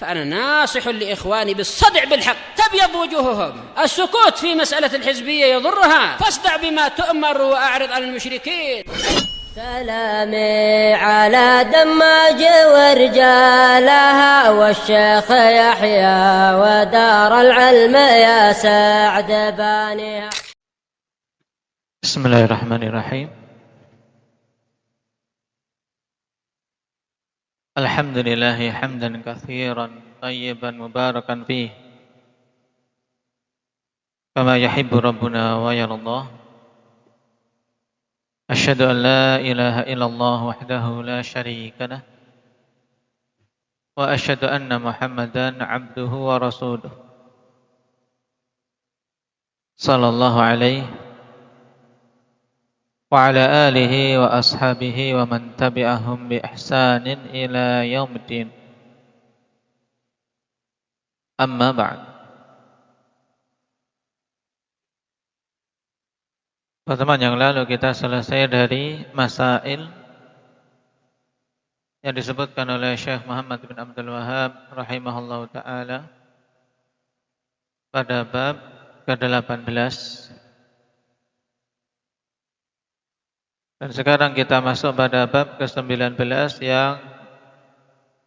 فأنا ناصح لإخواني بالصدع بالحق، تبيض وجوههم. السكوت في مسألة الحزبية يضرها، فاصدع بما تؤمر وأعرض عن المشركين. سلامي على دماج ورجالها والشيخ يحيى ودار العلم يا سعد بانيها. بسم الله الرحمن الرحيم. الحمد لله حمدا كثيرا طيبا مباركا فيه كما يحب ربنا ويرضاه. أشهد أن لا إله إلا الله وحده لا شريك له وأشهد أن محمدا عبده ورسوله صلى الله عليه وعلى آله وأصحابه ومن تبعهم بإحسان إلى يوم الدين. أما بعد. Pertemuan yang lalu kita selesai dari masail yang disebutkan oleh Syekh Muhammad bin Abdul Wahhab rahimahullahu ta'ala pada bab ke-18. Dan sekarang kita masuk pada bab ke-19 yang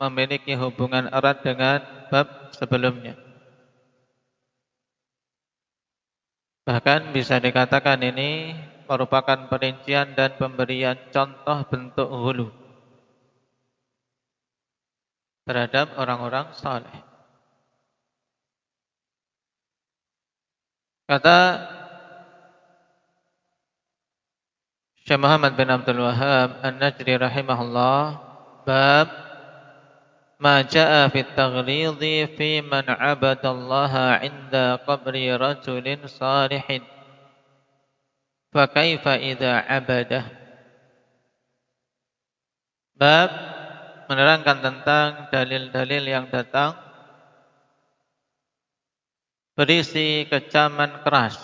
memiliki hubungan erat dengan bab sebelumnya. Bahkan bisa dikatakan ini merupakan perincian dan pemberian contoh bentuk hulu terhadap orang-orang saleh. Kata Syekh Muhammad bin Abdul Wahhab An-Najri rahimahullah, bab ma jaa fi at-taghlidhi fi man 'abadallaha 'inda qabri rajulin salihin fa kaifa idza 'abadah. Bab menerangkan tentang dalil-dalil yang datang berisi kecaman keras.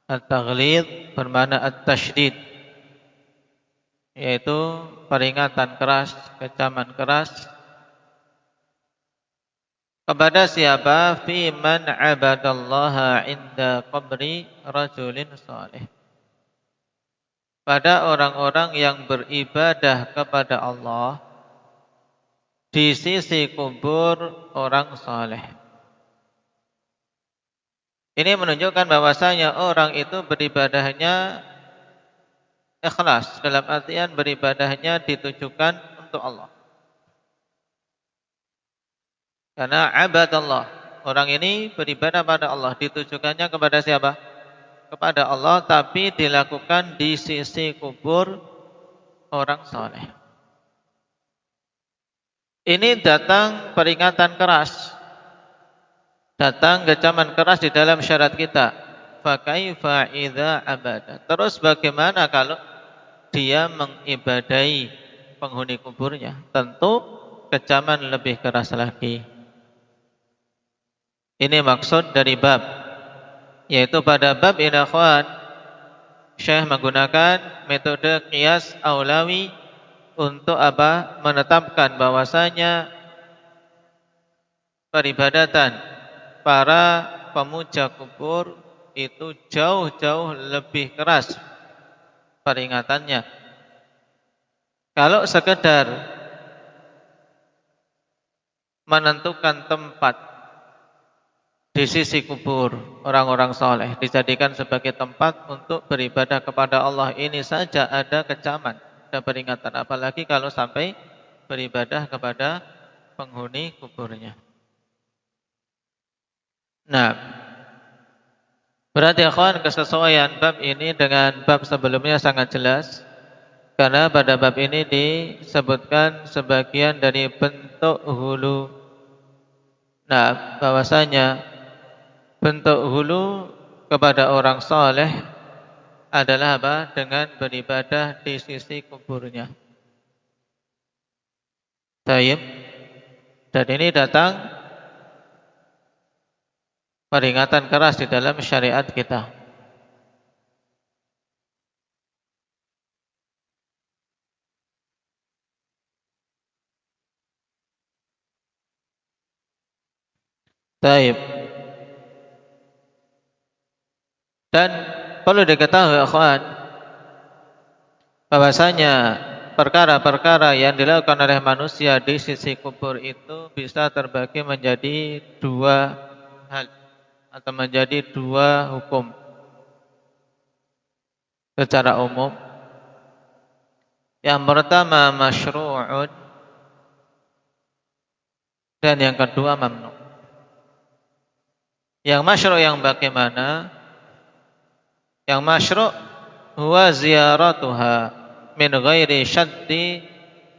At-taghlidh bermakna at-tasydid, yaitu peringatan keras, kecaman keras kepada siapa? Fi man 'abadallaha 'inda qabri rajulin salih, pada orang-orang yang beribadah kepada Allah di sisi kubur orang saleh. Ini menunjukkan bahwasanya orang itu beribadahnya ikhlas, dalam artian beribadahnya ditujukan untuk Allah. Karena abadallah, orang ini beribadah pada Allah, ditujukannya kepada siapa? Kepada Allah, tapi dilakukan di sisi kubur orang saleh. Ini datang peringatan keras, datang kecaman keras di dalam syariat kita. Fa kaifa idza abada. Terus bagaimana kalau dia mengibadahi penghuni kuburnya? Tentu kecaman lebih keras lagi. Ini maksud dari bab, yaitu pada bab ini akhwan, Syekh menggunakan metode qiyas aulawi untuk apa? Menetapkan bahwasanya peribadatan para pemuja kubur itu jauh-jauh lebih keras peringatannya. Kalau sekedar menentukan tempat di sisi kubur orang-orang soleh, dijadikan sebagai tempat untuk beribadah kepada Allah, ini saja ada kecaman, ada peringatan. Apalagi kalau sampai beribadah kepada penghuni kuburnya. Nah, berarti akhwan, kesesuaian bab ini dengan bab sebelumnya sangat jelas, karena pada bab ini disebutkan sebagian dari bentuk hulu. Nah, bahwasanya bentuk hulu kepada orang saleh adalah apa? Dengan beribadah di sisi kuburnya. Tayyib. Dan ini datang peringatan keras di dalam syariat kita. Taib. Dan perlu diketahui akhwan, bahwasanya perkara-perkara yang dilakukan oleh manusia di sisi kubur itu bisa terbagi menjadi dua hal atau menjadi dua hukum secara umum. Yang pertama masyru'un dan yang kedua mamnu. Yang masyru' yang bagaimana? Yang masyru' huwa ziyaratuha min ghairi syaddi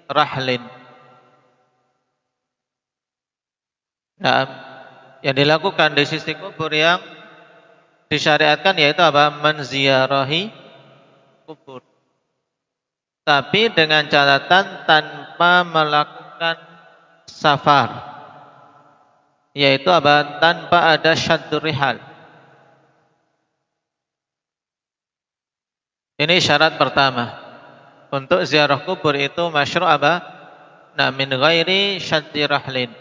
rahlin. Nah, yang dilakukan di sisi kubur yang disyariatkan yaitu apa? Menziarahi kubur. Tapi dengan catatan tanpa melakukan safar. Yaitu apa? Tanpa ada syaddur rihal. Ini syarat pertama. Untuk ziarah kubur itu masyru' apa? Nah, min ghairi syaddi rahlin.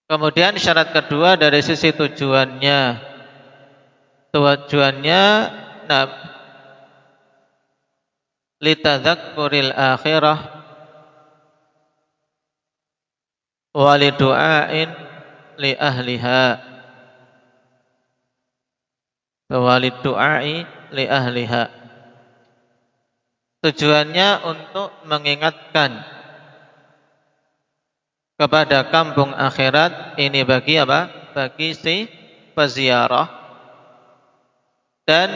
Kemudian syarat kedua dari sisi tujuannya. Tujuannya litadzakkuril akhirah wa lidu'ain li ahliha. Walid du'ai li ahliha. Tujuannya untuk mengingatkan kepada kampung akhirat ini bagi apa? Bagi si peziarah. Dan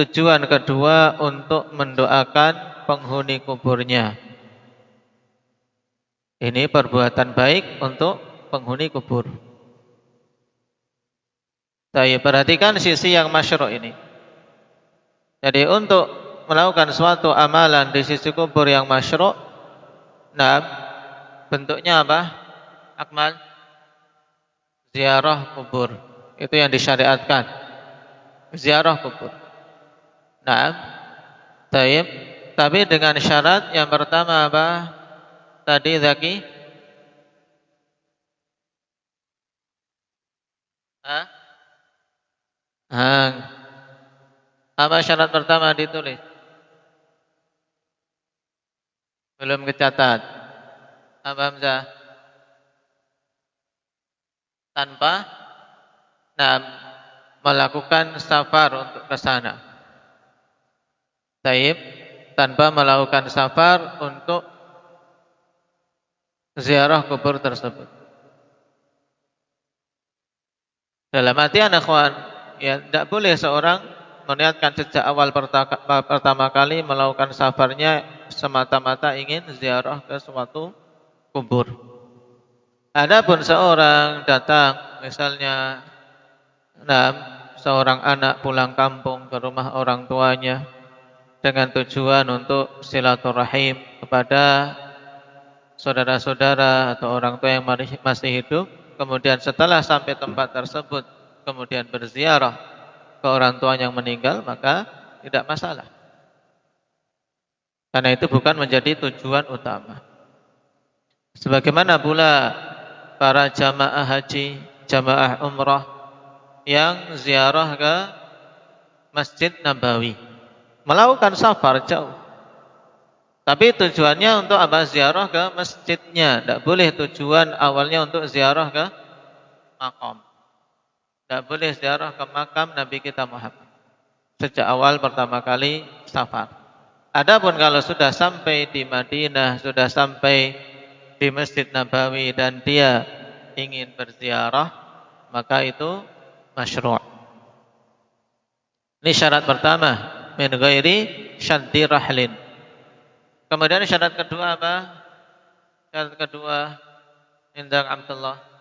tujuan kedua untuk mendoakan penghuni kuburnya. Ini perbuatan baik untuk penghuni kubur. Saya perhatikan sisi yang masyru' ini. Jadi untuk melakukan suatu amalan di sisi kubur yang masyru', nah bentuknya apa? Akmal ziarah kubur. Itu yang disyariatkan. Ziarah kubur. Nah, taib. Tapi dengan syarat yang pertama apa? Tadi Zaki? Apa syarat pertama ditulis? Belum kecatat. Apa Hamzah? Tanpa melakukan safar untuk ke sana. Taib, tanpa melakukan safar untuk ziarah kubur tersebut. Dalam artian akhwan, ya tidak boleh seorang meniatkan sejak awal pertama kali melakukan safarnya semata-mata ingin ziarah ke suatu kubur. Adapun seorang datang, misalnya seorang anak pulang kampung ke rumah orang tuanya dengan tujuan untuk silaturahim kepada saudara-saudara atau orang tua yang masih hidup, kemudian setelah sampai tempat tersebut kemudian berziarah ke orang tua yang meninggal, maka tidak masalah. Karena itu bukan menjadi tujuan utama. Sebagaimana pula para jamaah haji, jamaah umrah yang ziarah ke Masjid Nabawi, melakukan safar jauh. Tapi tujuannya untuk apa? Ziarah ke masjidnya. Tidak boleh tujuan awalnya untuk ziarah ke makam. Tidak boleh ziarah ke makam Nabi kita Muhammad sejak awal pertama kali safar. Adapun kalau sudah sampai di Madinah, sudah sampai di Masjid Nabawi dan dia ingin berziarah, maka itu masyru'. Ini syarat pertama, min ghairi syaddi rahlin. Kemudian syarat kedua apa? Syarat kedua, Indang Abdullah.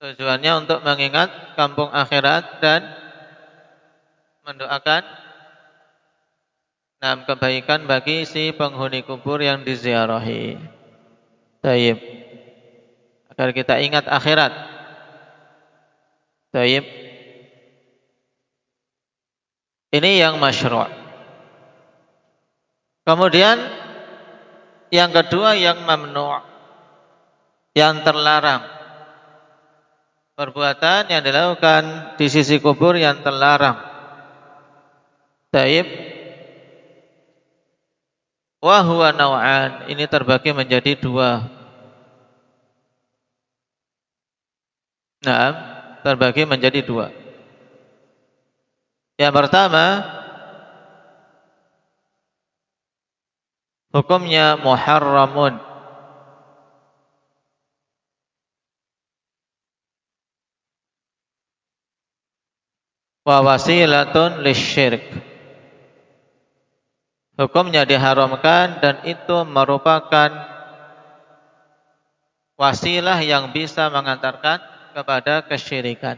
Tujuannya untuk mengingat kampung akhirat dan mendoakan kebaikan bagi si penghuni kubur yang diziarahi. Taib. Agar kita ingat akhirat. Taib. Ini yang masyru'. Kemudian yang kedua yang mamnu', yang terlarang. Perbuatan yang dilakukan di sisi kubur yang terlarang. Taib. Wa huwa naw'an, ini terbagi menjadi dua. Nah, terbagi menjadi dua. Yang pertama, hukumnya muharramun. Wa wasilatun lisyirk. Hukumnya diharamkan dan itu merupakan wasilah yang bisa mengantarkan kepada kesyirikan.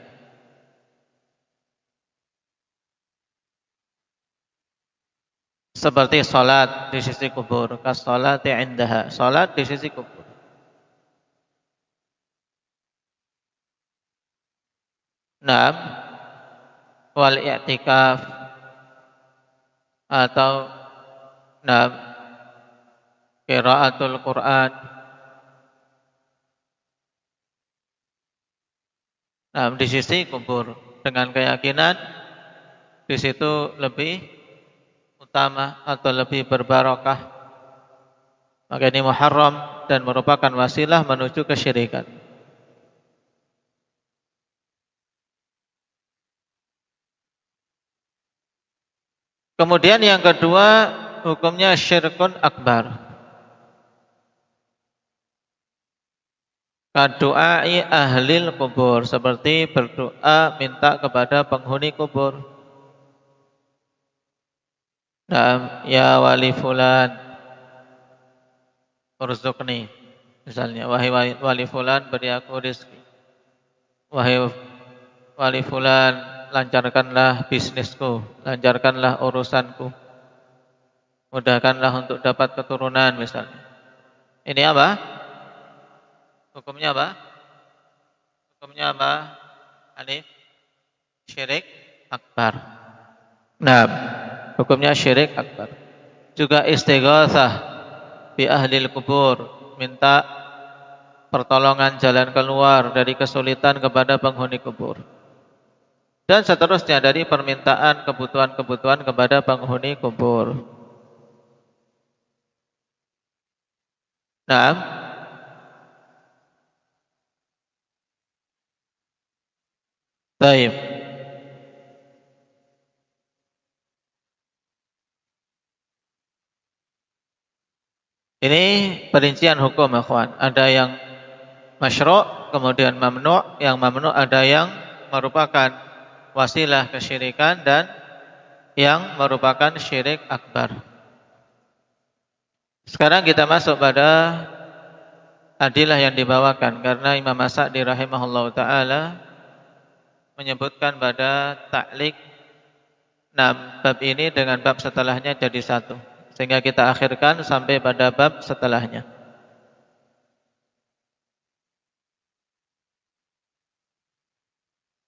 Seperti salat di sisi kubur, kas salati indaha, salat di sisi kubur. Naam, wal i'tikaf atau naam qiraatul Quran. Naam, di sisi kubur dengan keyakinan di situ lebih utama atau lebih berbarokah, maka ini muharram dan merupakan wasilah menuju kesyirikan. Kemudian yang kedua, hukumnya syirkun akbar. Kadu'ai ahlil kubur, seperti berdoa minta kepada penghuni kubur. Naam, ya wali fulan urzuqni, misalnya, wahai wali fulan beri aku rezeki. Wahai wali fulan lancarkanlah bisnisku, lancarkanlah urusanku, mudahkanlah untuk dapat keturunan misalnya. Ini apa? Hukumnya apa? Hukumnya apa? Alif, syirik akbar. Nah, hukumnya syirik akbar. Juga istighatsah bi ahlil kubur, minta pertolongan jalan keluar dari kesulitan kepada penghuni kubur. Dan seterusnya dari permintaan kebutuhan-kebutuhan kepada penghuni kubur. Nah, baik. Ini perincian hukum, ikhwan. Ada yang masyru', kemudian mamnu'. Yang mamnu' ada yang merupakan wasilah kesyirikan dan yang merupakan syirik akbar. Sekarang kita masuk pada adilah yang dibawakan, karena Imam As-Sa'di rahimahullah ta'ala menyebutkan pada ta'liq bab ini dengan bab setelahnya jadi satu, sehingga kita akhirkan sampai pada bab setelahnya.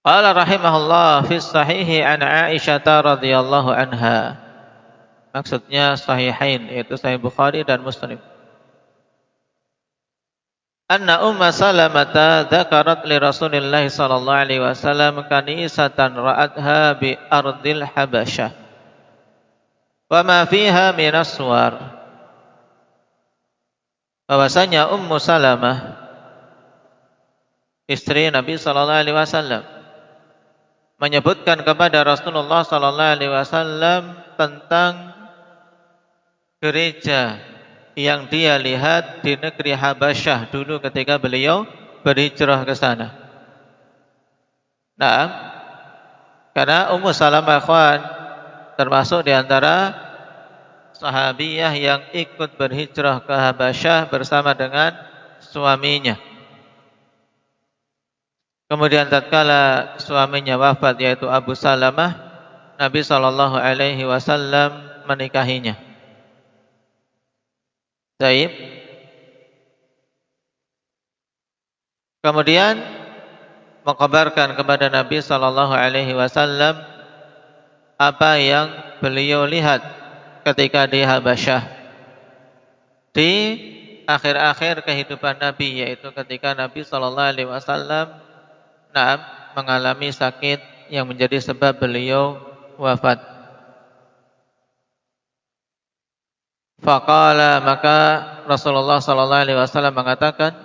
Qala rahimahullah fi sahihi an Aisyah radhiyallahu anha. Maksudnya sahihain, yaitu Sahih Bukhari dan Muslim. Anna Umma Salamah dzakarat li Rasulillah sallallahu alaihi wasallam kanisatan ra'atha bi ardil Habasyah wa ma fiha min aswar. Bahwasanya Ummu Salamah, istri Nabi sallallahu alaihi wasallam, menyebutkan kepada Rasulullah sallallahu alaihi wasallam tentang gereja yang dia lihat di negeri Habasyah dulu ketika beliau berhijrah ke sana. Nah, karena Ummu Salamah ikhwan termasuk di antara sahabiyah yang ikut berhijrah ke Habasyah bersama dengan suaminya. Kemudian tatkala suaminya wafat, yaitu Abu Salamah, Nabi sallallahu alaihi wasallam menikahinya. Baik. Kemudian mengkabarkan kepada Nabi sallallahu alaihi wasallam apa yang beliau lihat ketika di Habasyah, di akhir-akhir kehidupan Nabi, yaitu ketika Nabi sallallahu alaihi wasallam mengalami sakit yang menjadi sebab beliau wafat. Faqala, maka Rasulullah sallallahu alaihi wasallam mengatakan,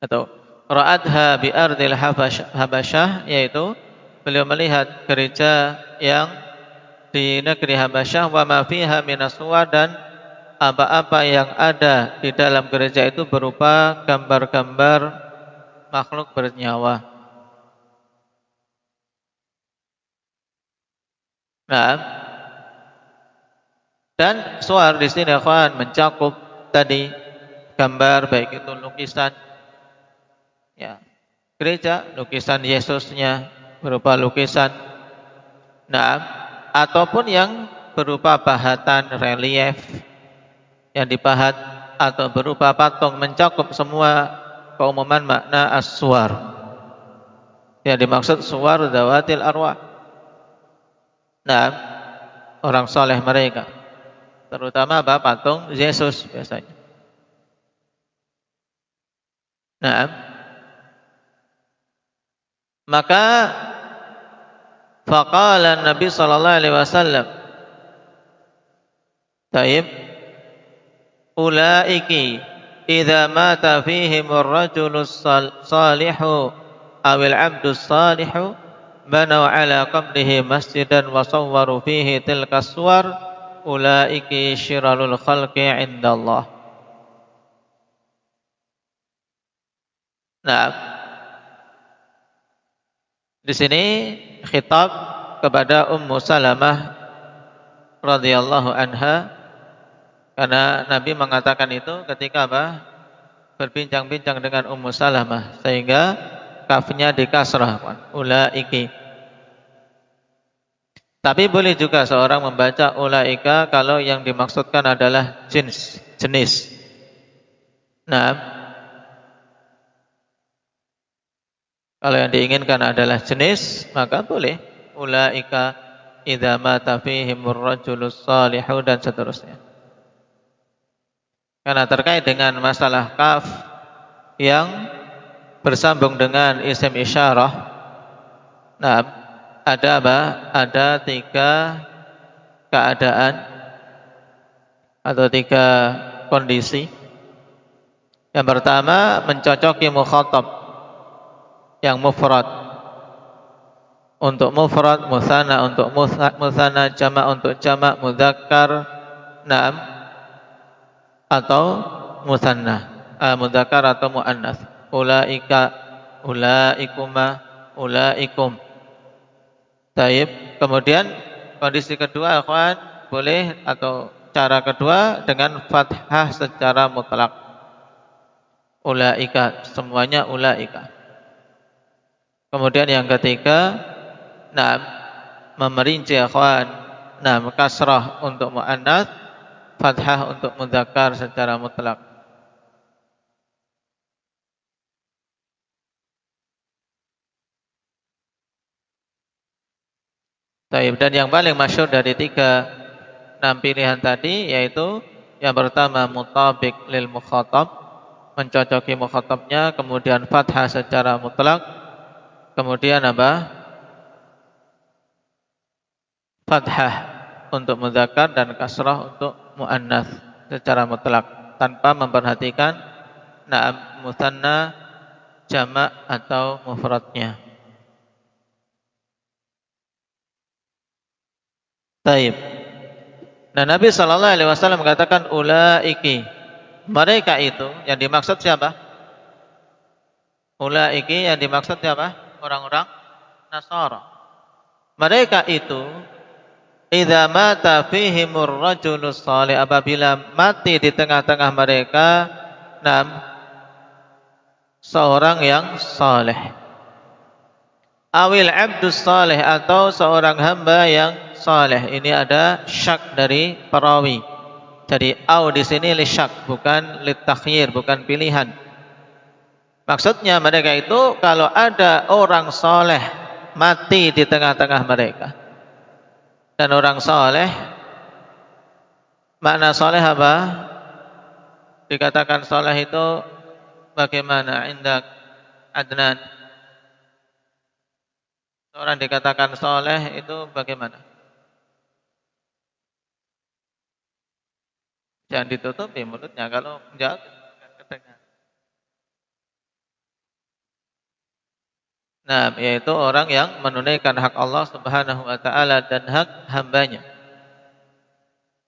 atau ra'adha bi ardil Habasyah, yaitu beliau melihat gereja yang di negeri Habasyah, wa ma fiha minas suwar, dan apa-apa yang ada di dalam gereja itu berupa gambar-gambar makhluk bernyawa. Nah, dan suar di sini akan mencakup tadi gambar, baik itu lukisan, ya, gereja, lukisan Yesusnya berupa lukisan, nah, ataupun yang berupa pahatan relief yang dipahat, atau berupa patung, mencakup semua keumuman makna as-suwar. Yang dimaksud suwar dawatil arwah. Nah, orang soleh mereka, terutama patung Yesus biasanya. Nah, maka faqala Nabi sallallahu alaihi wasallam, taib, ulaiki idza mata fihim ar-rajulus salihu awil 'abdus salihu banaw ala qabrihi masjidan wa sawwaru fihi tilka suwar ulaiki syiralul khalqi 'indallah. Nah, di sini khitab kepada Ummu Salamah radhiyallahu anha, karena Nabi mengatakan itu ketika berbincang-bincang dengan Ummu Salamah, sehingga kafnya dikasrah, ulaiki. Tapi boleh juga seorang membaca ulaika kalau yang dimaksudkan adalah jenis. Nah, kalau yang diinginkan adalah jenis, maka boleh ulaika idza mata fihimur rajulus salihu dan seterusnya. Karena terkait dengan masalah kaf yang bersambung dengan isim isyarah, nah, ada apa? Ada 3 keadaan atau 3 kondisi. Yang pertama, mencocoki mukhatab yang mufrad. Untuk mufrad, musanna untuk musanna, jamak untuk jamak, mudzakkar, na'am, atau musanna, mudzakkar atau muannats. Ulaika, ulaikuma, ulaikum. Taib. Kemudian kondisi kedua, akhwan, boleh, atau cara kedua dengan fathah secara mutlak. Ulaika, semuanya ulaika. Kemudian yang ketiga, nah, memerinci akhwan, nah, kasrah untuk muannats, fathah untuk mudzakkar secara mutlak. Taib. Dan yang paling masyhur dari 6 pilihan tadi, yaitu yang pertama mutabiq lil mukhatab, mencocoki mukhatabnya, kemudian fathah secara mutlak, kemudian apa? Fathah untuk mudzakkar dan kasrah untuk muannats secara mutlak, tanpa memperhatikan na'am musanna, jamak atau mufradnya. Taib. Nah, Nabi sallallahu alaihi wasallam mengatakan ulaiki, mereka itu yang dimaksud siapa? Ulaiki yang dimaksud siapa? Orang-orang Nasara. Mereka itu idza mata fihimur rajulus salih, apabila mati di tengah-tengah mereka seorang yang saleh, awil abdus salih, atau seorang hamba yang saleh. Ini ada syak dari perawi. Jadi au di sini li syak, bukan li takhyir, bukan pilihan. Maksudnya mereka itu kalau ada orang saleh mati di tengah-tengah mereka, dan orang saleh Makna soleh apa? Dikatakan soleh itu bagaimana? Indak Adnan. Orang dikatakan soleh itu bagaimana? Jangan ditutupi mulutnya, kalau menjawab kedengar. Nah, yaitu orang yang menunaikan hak Allah Subhanahu wa taala dan hak hambanya.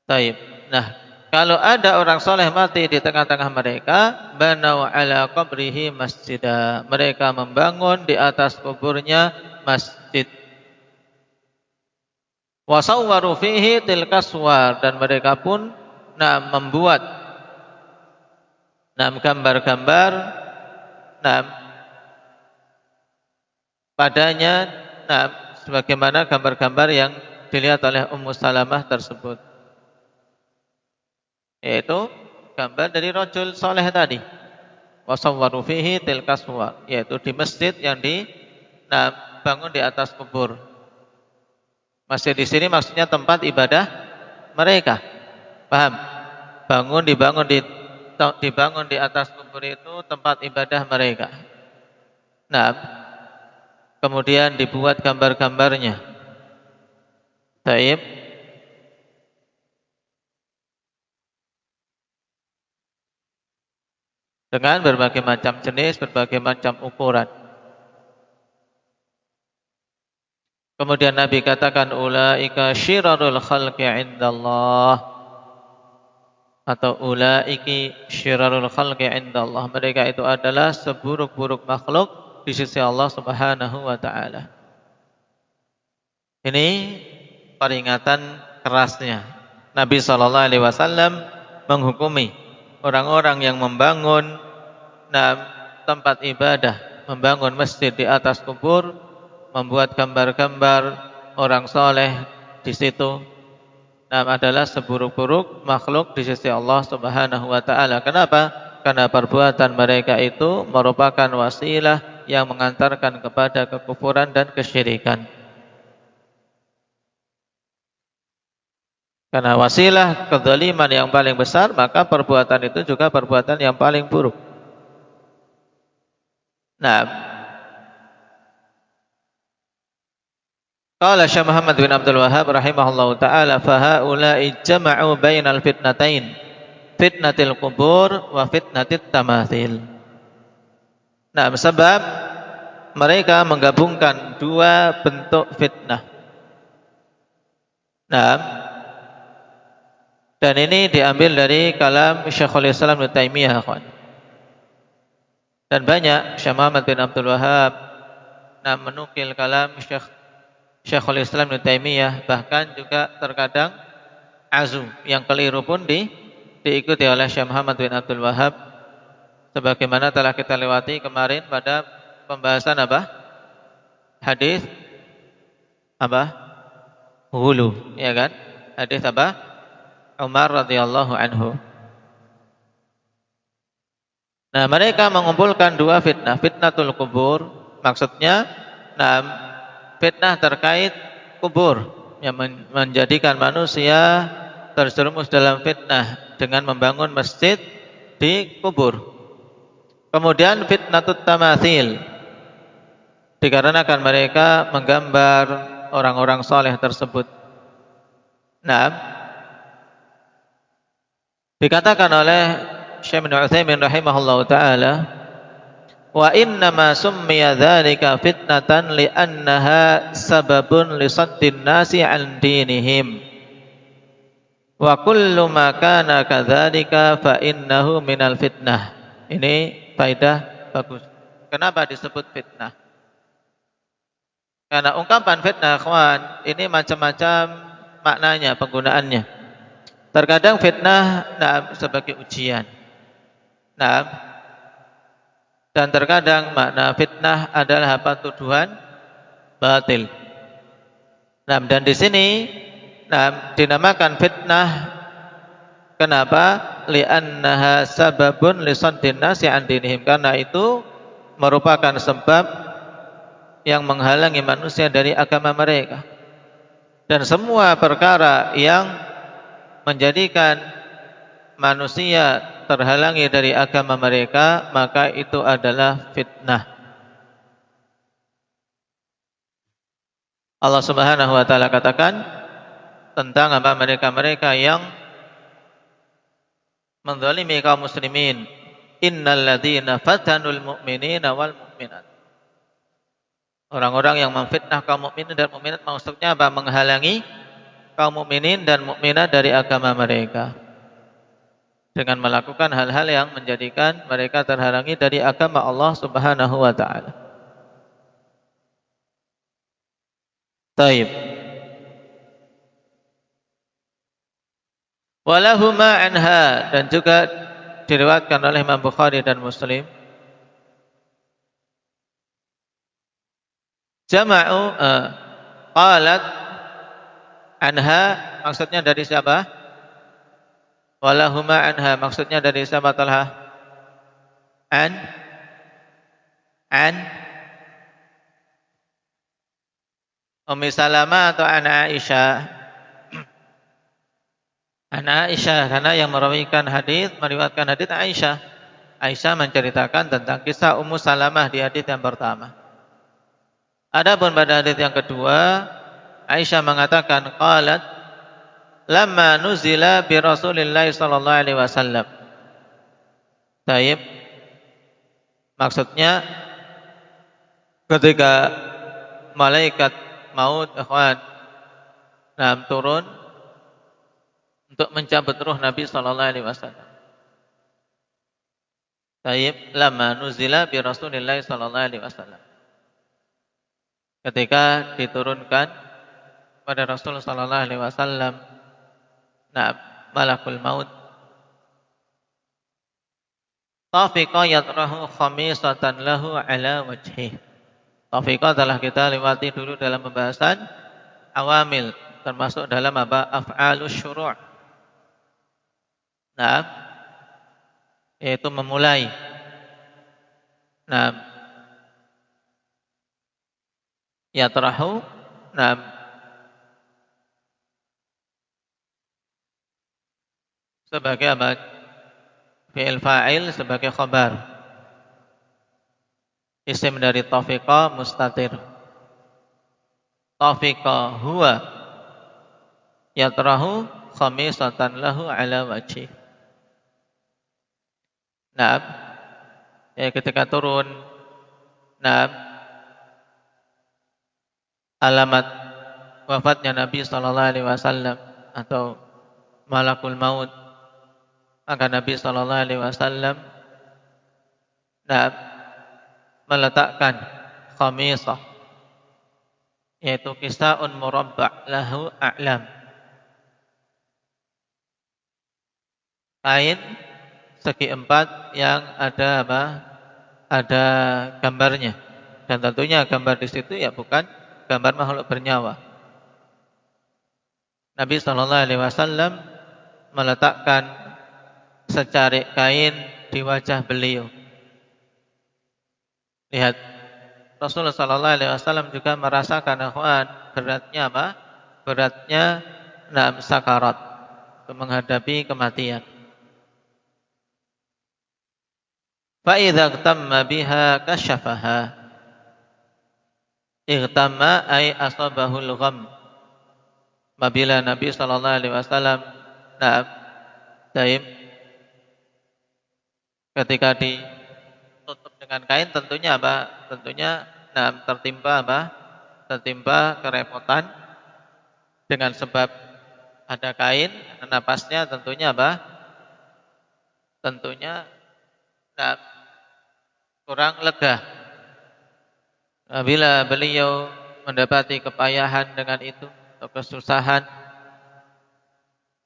Baik. Nah, kalau ada orang soleh mati di tengah-tengah mereka, banau ala qabrihi masjidah. Mereka membangun di atas kuburnya masjid. Wa sawwaru fihi tilka suwar, dan mereka pun membuat gambar-gambar padanya sebagaimana gambar-gambar yang dilihat oleh Ummu Salamah tersebut, yaitu gambar dari rajul soleh tadi. Wa sawwaru fihi tilka suwar, yaitu di masjid yang dibangun di atas kubur. Masjid di sini maksudnya tempat ibadah mereka. Paham? Dibangun di atas kubur itu tempat ibadah mereka. Nah, kemudian dibuat gambar-gambarnya. Baik. Dengan berbagai macam jenis, berbagai macam ukuran. Kemudian Nabi katakan, ulaika syirarul khalqi indallah, atau ulaiki syirarul khalqi indallah. Mereka itu adalah seburuk-buruk makhluk di sisi Allah Subhanahu wa taala. Ini peringatan kerasnya. Nabi sallallahu alaihi wasallam menghukumi orang-orang yang membangun tempat ibadah, membangun masjid di atas kubur, membuat gambar-gambar orang soleh di situ, adalah seburuk-buruk makhluk di sisi Allah Subhanahu wa taala. Kenapa? Karena perbuatan mereka itu merupakan wasilah yang mengantarkan kepada kekufuran dan kesyirikan. Karena wasilah kezaliman yang paling besar, maka perbuatan itu juga perbuatan yang paling buruk. Qala Syekh Muhammad bin Abdul Wahhab rahimahullahu taala, fa haula'i jama'u bainal fitnatain, fitnatil qubur wa fitnatit tamathil. Sebab mereka menggabungkan dua bentuk fitnah. Dan ini diambil dari kalam Syekhul Islam Ibnu Taimiyah, dan banyak Syekh Muhammad bin Abdul Wahhab menukil kalam Syekhul Islam Ibnu Taimiyah, bahkan juga terkadang azu yang keliru pun diikuti oleh Syekh Muhammad bin Abdul Wahhab, sebagaimana telah kita lewati kemarin pada pembahasan hadis hulu, ya kan? Hadis Umar radhiyallahu anhu. Mereka mengumpulkan dua fitnah, fitnatul kubur, maksudnya fitnah terkait kubur yang menjadikan manusia terjerumus dalam fitnah dengan membangun masjid di kubur. Kemudian fitnatut tamathil, dikarenakan mereka menggambar orang-orang soleh tersebut. Dikatakan oleh Syekh bin Utsaimin rahimahullahu taala, wa inna ma summiya dzalika fitnatan li'annaha sababun li saddin nasi 'an dinihim, wa kullu ma kana kadzalika fa innahu minal fitnah. Ini faedah bagus. Kenapa disebut fitnah? Karena ungkapan fitnah, kawan, ini macam-macam maknanya, penggunaannya. Terkadang fitnah sebagai ujian. Dan terkadang makna fitnah adalah tuduhan batil. Dan di sini dinamakan fitnah. Kenapa? Li'annaha sababun li saddin nasi 'an dinihim. Karena itu merupakan sebab yang menghalangi manusia dari agama mereka. Dan semua perkara yang menjadikan manusia terhalangi dari agama mereka, maka itu adalah fitnah. Allah Subhanahu wa taala katakan tentang mereka-mereka yang menzalimi kaum muslimin, innal ladzina fatanul mu'minina wal mu'minat. Orang-orang yang memfitnah kaum mukminin dan mukminat, maksudnya apa? Menghalangi kaum mukminin dan mukminat dari agama mereka dengan melakukan hal-hal yang menjadikan mereka terhalangi dari agama Allah Subhanahu wa taala. Taib. Walahuma anha, dan juga diriwayatkan oleh Imam Bukhari dan Muslim, jama'u qalat anha, maksudnya dari siapa? Walahuma anha, maksudnya dari siapa Talha? An Ummi Salamah atau an Aisyah? An Aisyah, karena yang meriwayatkan hadis Aisyah. Aisyah menceritakan tentang kisah Ummu Salamah di hadis yang pertama. Adapun pada hadis yang kedua, Aisyah mengatakan qalat lamma nuzila bi Rasulillah sallallahu alaihi wasallam. Taib. Maksudnya ketika malaikat maut turun untuk mencabut ruh Nabi sallallahu alaihi wasallam. Taib, lamma nuzila bi Rasulillah sallallahu alaihi wasallam. Ketika diturunkan pada Rasul sallallahu alaihi wasallam malakul maut, tafiqa yatrahu khamisatan lahu ala wajhih. Tafiqa telah kita lewati dulu dalam pembahasan awamil, termasuk dalam af'alus syuru'. Yaitu memulai. Yatrahu, sebagai fi'il fa'il, sebagai khabar. Isim dari tafiqa mustatir. Tafiqa huwa yatrahu khamisatan lahu ala wajhih. Ketika turun alamat wafatnya Nabi sallallahu alaihi wasallam atau malakul maut, maka Nabi sallallahu alaihi wasallam meletakkan khamisah, yaitu kisa'un murabba' lahu a'lam, kain segi empat yang ada ada gambarnya, dan tentunya gambar di situ ya bukan gambar makhluk bernyawa. Nabi sallallahu alaihi wasallam meletakkan secarik kain di wajah beliau. Lihat, Rasulullah sallallahu alaihi wasallam juga merasakan beratnya beratnya sakarat, menghadapi kematian. Fa idza tamma biha kasyafaha. Igtamma ay asabahul gham. Apabila Nabi sallallahu alaihi wasallam ketika ditutup dengan kain, tentunya Tentunya tertimpa kerepotan dengan sebab ada kain, napasnya tentunya Tentunya kurang lega. Bila beliau mendapati kepayahan dengan itu atau kesusahan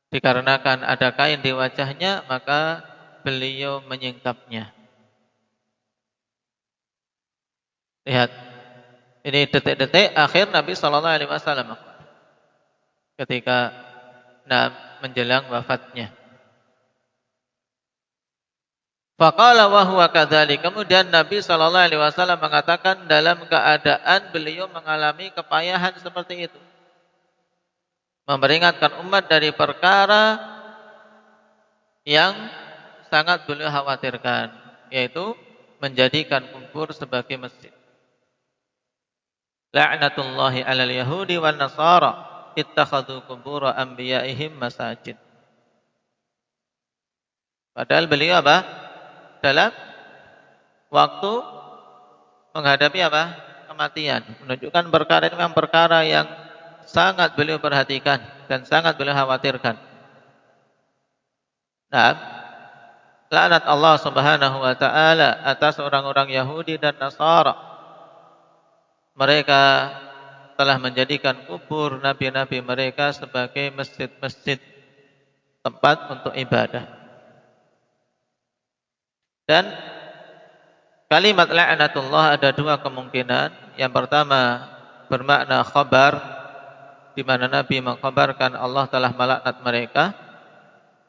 dikarenakan ada kain di wajahnya, maka beliau menyingkapnya. Lihat, ini detik-detik akhir Nabi sallallahu alaihi wasallam ketika menjelang wafatnya. Faqala wa huwa kadzalik. Kemudian Nabi sallallahu alaihi wasallam mengatakan dalam keadaan beliau mengalami kepayahan seperti itu, memperingatkan umat dari perkara yang sangat beliau khawatirkan, yaitu menjadikan kubur sebagai masjid. La'natullahi 'alal yahudi wan nasara ittakhadhu qubur anbiya'ihim masajid. Padahal beliau apa? Dalam waktu menghadapi apa? Kematian. Menunjukkan perkara ini memang perkara yang sangat beliau perhatikan dan sangat beliau khawatirkan. Nah, laknat Allah Subhanahu wa taala atas orang-orang Yahudi dan Nasara. Mereka telah menjadikan kubur nabi-nabi mereka sebagai masjid-masjid, tempat untuk ibadah. Dan kalimat la'natullah ada dua kemungkinan. Yang pertama bermakna khabar, di mana Nabi mengkhabarkan Allah telah melaknat mereka.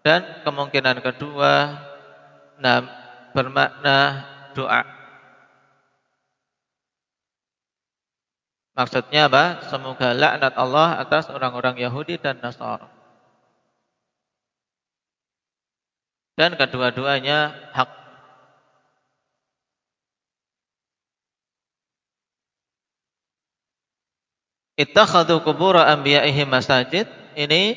Dan kemungkinan kedua bermakna doa. Maksudnya apa? Semoga laknat Allah atas orang-orang Yahudi dan Nasara. Dan kedua-duanya hak. Ittakhadhu qubur anbiya'ihim masajid. Ini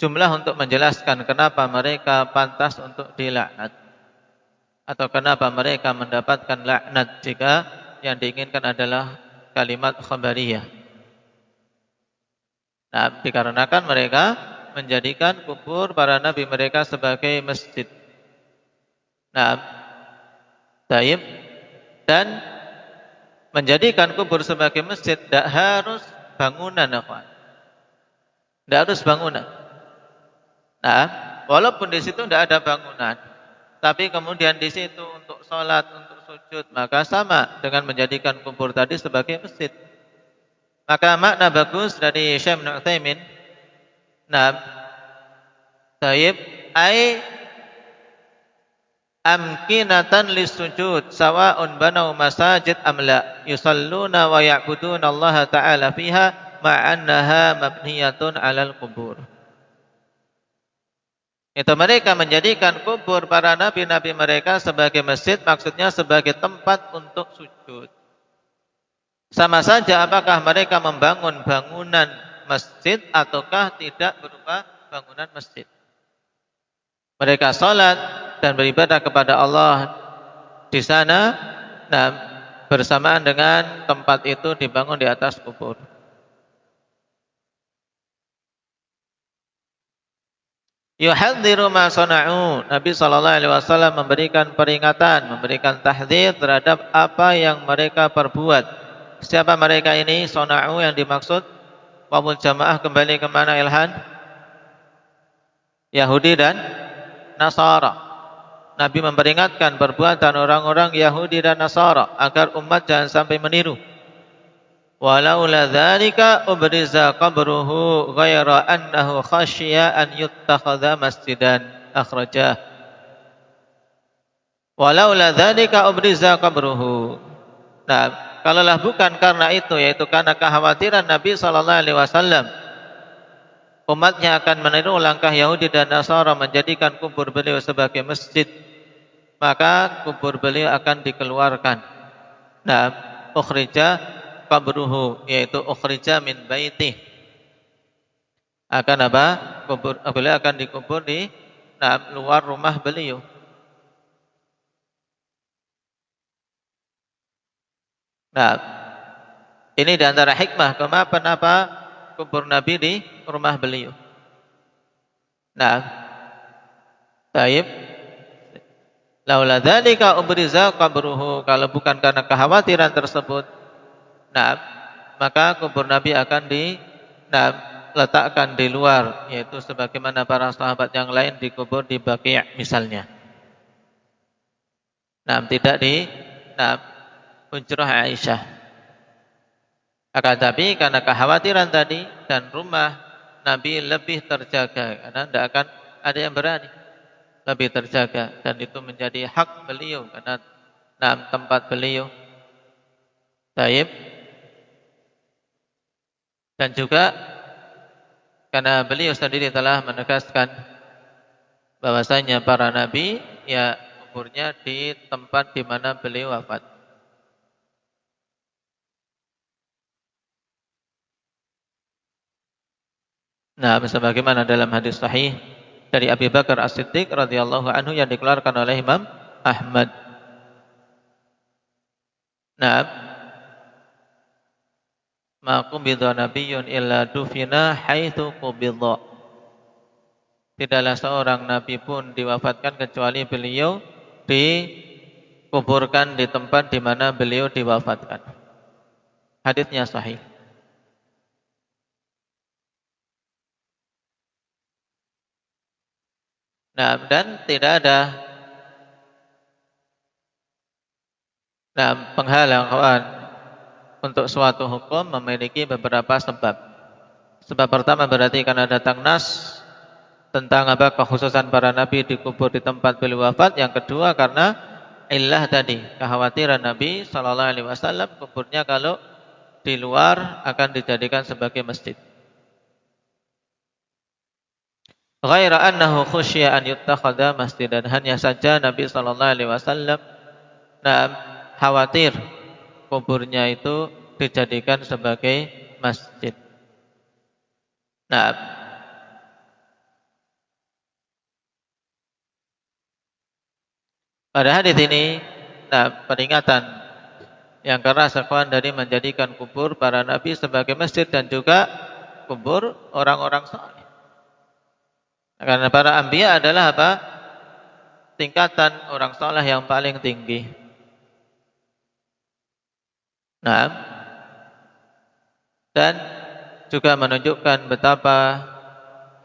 jumlah untuk menjelaskan kenapa mereka pantas untuk dilaknat, atau kenapa mereka mendapatkan laknat jika yang diinginkan adalah kalimat khabariyah. Nah, dikarenakan mereka menjadikan kubur para nabi mereka sebagai masjid. Nah, taib, dan menjadikan kubur sebagai masjid tidak harus bangunan, tidak harus bangunan. Nah, walaupun di situ tidak ada bangunan, tapi kemudian di situ untuk sholat, untuk sujud, maka sama dengan menjadikan kubur tadi sebagai masjid. Maka makna bagus dari Syekh Ibnu Utsaimin, nah, taib, ai amkinatan lisujud sawa'un banau masajid am la yusalluna wa ya'buduna Allah ta'ala fiha ma'annaha mabniyatun 'alal qubur. Itu mereka menjadikan kubur para nabi-nabi mereka sebagai masjid, maksudnya sebagai tempat untuk sujud. Sama saja apakah mereka membangun bangunan masjid ataukah tidak berupa bangunan masjid. Mereka salat dan beribadah kepada Allah di sana, nah, bersamaan dengan tempat itu dibangun di atas kubur. Yuhadziru ma sana'u. Nabi SAW memberikan peringatan, memberikan tahdzir terhadap apa yang mereka perbuat. Siapa mereka ini? Sana'u yang dimaksud wawul jamaah kembali ke mana Ilhan? Yahudi dan Nasara. Nabi memperingatkan perbuatan orang-orang Yahudi dan Nasara agar umat jangan sampai meniru. Walaula dzalika ubriza qabruhu ghaira annahu khasyiya an yuttakhadha masjidan, akhrajah. Walaula dzalika ubriza qabruhu. Nah, kalaulah bukan karena itu, yaitu karena kekhawatiran Nabi sallallahu alaihi wasallam umatnya akan meniru langkah Yahudi dan Nasara menjadikan kubur beliau sebagai masjid, maka kubur beliau akan dikeluarkan. Nah, ukhrija qabruhu, yaitu ukhrija min baitih. Akan apa? Kubur beliau akan dikubur di luar rumah beliau. Nah, ini di antara hikmah kenapa kubur Nabi di rumah beliau. Nah, taib, laula dzalika ubriza qabruhu, kalau bukan karena kekhawatiran tersebut, nah, maka kubur Nabi akan letakkan di luar, yaitu sebagaimana para sahabat yang lain dikubur di Baqi' misalnya. Nah, tidak di Hujrah Aisyah. Akan tapi karena kekhawatiran tadi dan rumah Nabi lebih terjaga, karena tidak akan ada yang berani, lebih terjaga, dan itu menjadi hak beliau karena tempat beliau. Taib. Dan juga karena beliau sendiri telah menegaskan bahwasanya para nabi ya kuburnya di tempat di mana beliau wafat. Nah, sebagaimana dalam hadis sahih dari Abu Bakar As-Siddiq radhiyallahu anhu yang dikeluarkan oleh Imam Ahmad. Nah, ma qubidha nabiyyun illa dufina haitsu qubidha. Tidaklah seorang nabi pun diwafatkan kecuali beliau dikuburkan di tempat di mana beliau diwafatkan. Hadisnya sahih. Nah, dan tidak ada penghalang untuk suatu hukum memiliki beberapa sebab. Sebab pertama berarti karena datang nas tentang kekhususan para nabi dikubur di tempat beliau wafat. Yang kedua karena illah tadi, kekhawatiran Nabi SAW kuburnya kalau di luar akan dijadikan sebagai masjid. Ghaira annahu khusya an yuttakhadha masjidan, hanya saja Nabi SAW khawatir kuburnya itu dijadikan sebagai masjid. Nah, pada hadis ini peringatan yang keras akan dari menjadikan kubur para nabi sebagai masjid dan juga kubur orang-orang saleh. Karena para anbiya adalah tingkatan orang saleh yang paling tinggi. Nah, dan juga menunjukkan betapa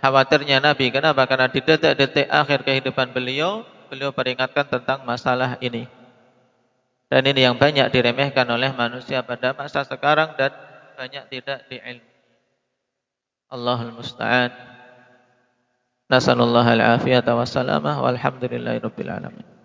khawatirnya Nabi. Kenapa? Karena di detik-detik akhir kehidupan beliau peringatkan tentang masalah ini. Dan ini yang banyak diremehkan oleh manusia pada masa sekarang dan banyak tidak diilmu. Allahul musta'an. Nasallallahu al-afiyata wassalamah walhamdulillahi rabbil alamin.